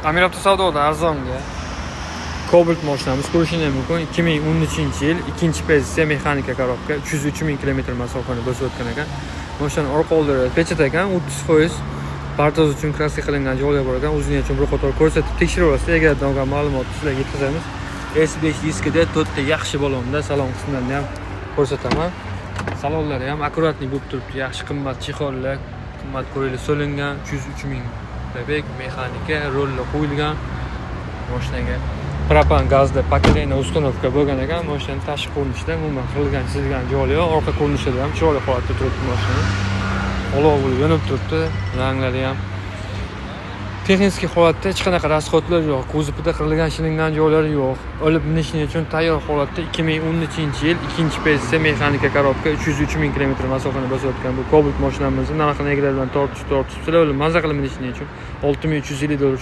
Amir Avtosavdoda arzonga Cobalt mashinamiz ko'rishingiz mumkin. 2013-yil 2-pozitsiya mexanika korobka, 303 ming kilometr masofani bosib o'tgan ekan. Mashina orqa oldida pechat ekan, 30% partoz uchun kraska qilingan joylar bor ekan. O'zini uchun bir qator ko'rsatib tekshirib olasiz. Egardan olgan ma'lumotni sizlarga yetkazamiz. S5 diskida 4 ta yaxshi balonda salon qismlarini ham ko'rsataman. Salonlari ham akkuratli bo'lib turibdi. Yaxshi qimmat chexollar, qimmat ko'ylak solingan, 303 ming bebek mexanika rollar qo'yilgan. Mashinaga propan gazda paketini uстановка bo'lgan ekan. Mashina tashqi ko'rinishida umuman qilgan chizilgan joyi yo'q. Orqa ko'rinishida ham chiroyli holatda turibdi mashina. Olov bo'lib yonib turibdi. Ranglari ham texnik holatda hech qanaqa rasxodlar yo'q. Kuzovida qilingan shilingan joylari yo'q. Olib minishning uchun tayyor holatda 2013-yil 2-pozitsiya mexanika korobka, 303 ming kilometr masofani bosib o'tgan bu Cobalt mashinamizni narxini egalar bilan tortishib sizlar mazza qilib minishning uchun $6350